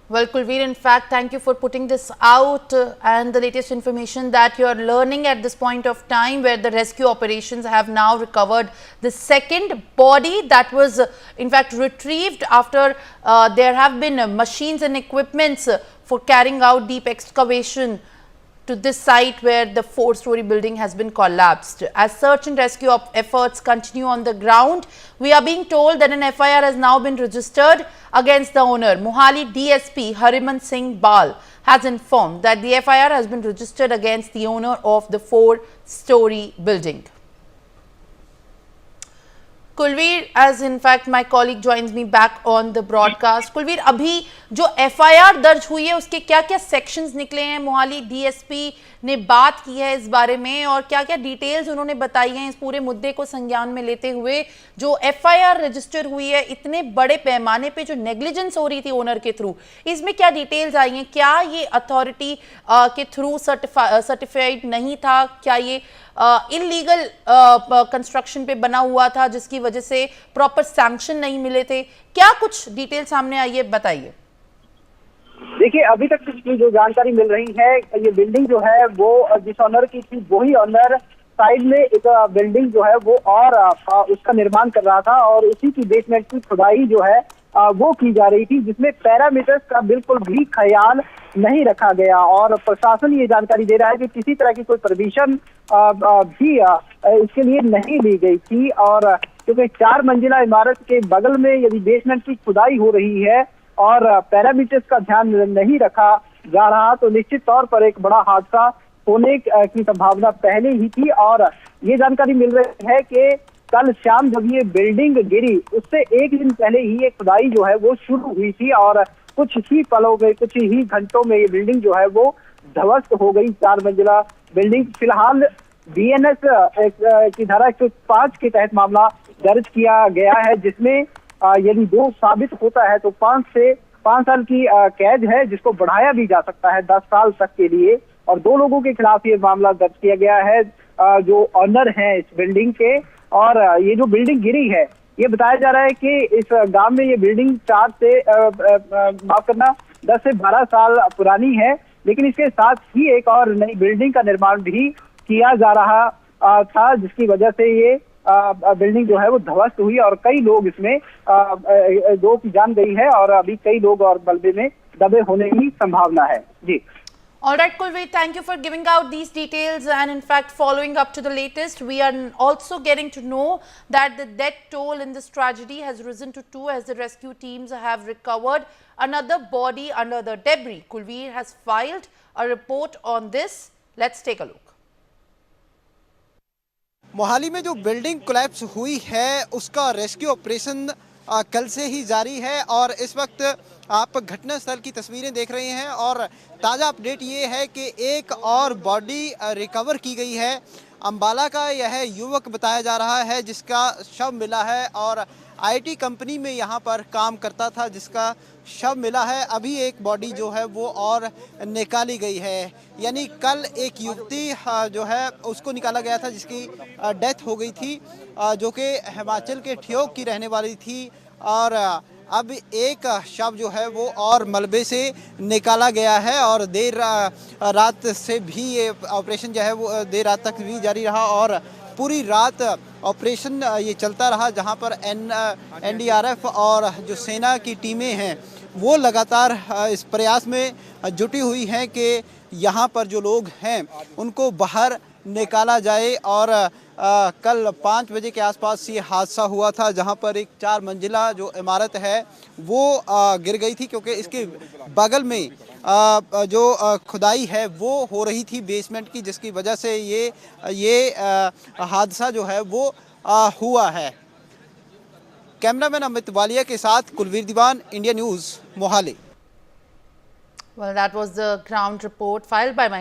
Well, Kulveer, in fact, thank you for putting this out and the latest information that you are learning at this point of time, where the rescue operations have now recovered the second body that was in fact retrieved after there have been machines and equipments for carrying out deep excavation to this site where the 4-story building has been collapsed. As search and rescue efforts continue on the ground, we are being told that an FIR has now been registered against the owner. Mohali DSP Hariman Singh Bal has informed that the FIR has been registered against the owner of the 4-story building. Kulveer, as in fact my colleague joins me back on the broadcast. Kulveer, अभी जो FIR दर्ज हुई है उसके क्या क्या sections निकले हैं? मोहाली डीएसपी ने बात की है इस बारे में और क्या क्या डिटेल्स उन्होंने बताई हैं इस पूरे मुद्दे को संज्ञान में लेते हुए? जो FIR रजिस्टर हुई है, इतने बड़े पैमाने पे जो नेग्लिजेंस हो रही थी ओनर के थ्रू, इसमें क्या डिटेल्स आई हैं? क्या ये अथॉरिटी के थ्रू सर्टिफाइड नहीं था? क्या ये इलीगल कंस्ट्रक्शन पे बना हुआ था जिसकी वजह से प्रॉपर सैंक्शन नहीं मिले थे? क्या कुछ डिटेल सामने आई है, बताइए। देखिए, अभी तक जो जानकारी मिल रही है, ये बिल्डिंग जो है वो जिस ऑनर की थी वही ऑनर साइड में एक बिल्डिंग जो है वो और उसका निर्माण कर रहा था और उसी की बेसमेंट की खुदाई जो है वो की जा रही थी, जिसमें पैरामीटर्स का बिल्कुल भी ख्याल नहीं रखा गया। और प्रशासन ये जानकारी दे रहा है कि किसी तरह की कोई परमिशन भी इसके लिए नहीं ली गई थी। और क्योंकि 4 मंजिला इमारत के बगल में यदि बेसमेंट की खुदाई हो रही है और पैरामीटर्स का ध्यान नहीं रखा जा रहा, तो निश्चित तौर पर एक बड़ा हादसा होने की संभावना पहले ही थी। और ये जानकारी मिल रही है कि कल शाम जब ये बिल्डिंग गिरी उससे एक दिन पहले ही ये खुदाई जो है वो शुरू हुई थी और कुछ ही पलों में, कुछ ही घंटों में ये बिल्डिंग जो है वो ध्वस्त हो गई। 4 मंजिला बिल्डिंग। फिलहाल बीएनएस की धारा 105 के तहत मामला दर्ज किया गया है, जिसमें यदि दोष साबित होता है तो 5 साल की कैद है, जिसको बढ़ाया भी जा सकता है 10 साल तक के लिए। और 2 लोगों के खिलाफ ये मामला दर्ज किया गया है जो ऑनर हैं इस बिल्डिंग के। और ये जो बिल्डिंग गिरी है, ये बताया जा रहा है कि इस गांव में ये बिल्डिंग 10 से 12 साल पुरानी है, लेकिन इसके साथ ही एक और नई बिल्डिंग का निर्माण भी किया जा रहा था, जिसकी वजह से ये बिल्डिंग जो है वो ध्वस्त हुई और कई लोग इसमें 2 की जान गई है और अभी कई लोग और मलबे में दबे होने की संभावना है। जी। All right, Kulveer, thank you for giving out these details and in fact following up to the latest. We are also getting to know that the death toll in this tragedy has risen to 2 as the rescue teams have recovered another body under the debris. Kulveer has filed a report on this. Let's take a look. Mohali में जो building collapse हुई है उसका rescue operation कल से ही जारी है और इस वक्त आप घटनास्थल की तस्वीरें देख रहे हैं और ताज़ा अपडेट ये है कि एक और बॉडी रिकवर की गई है। अंबाला का यह युवक बताया जा रहा है जिसका शव मिला है और आईटी कंपनी में यहाँ पर काम करता था, जिसका शव मिला है। अभी एक बॉडी जो है वो और निकाली गई है, यानी कल एक युवती जो है उसको निकाला गया था जिसकी डेथ हो गई थी, जो कि हिमाचल के ठियोग की रहने वाली थी। और अब एक शव जो है वो और मलबे से निकाला गया है और देर रात से भी ये ऑपरेशन जो है वो देर रात तक भी जारी रहा और पूरी रात ऑपरेशन ये चलता रहा, जहां पर एनडीआरएफ और जो सेना की टीमें हैं वो लगातार इस प्रयास में जुटी हुई हैं कि यहां पर जो लोग हैं उनको बाहर निकाला जाए। और कल 5 बजे के आसपास ये हादसा हुआ था, जहां पर एक 4 मंजिला जो इमारत है वो गिर गई थी, क्योंकि इसके बगल में जो खुदाई है वो हो रही थी बेसमेंट की, जिसकी वजह से ये हादसा जो है वो हुआ है। कैमरामैन अमित वालिया के साथ Kulvir Diwan, India News, Mohali. Well, that was the ground report filed by my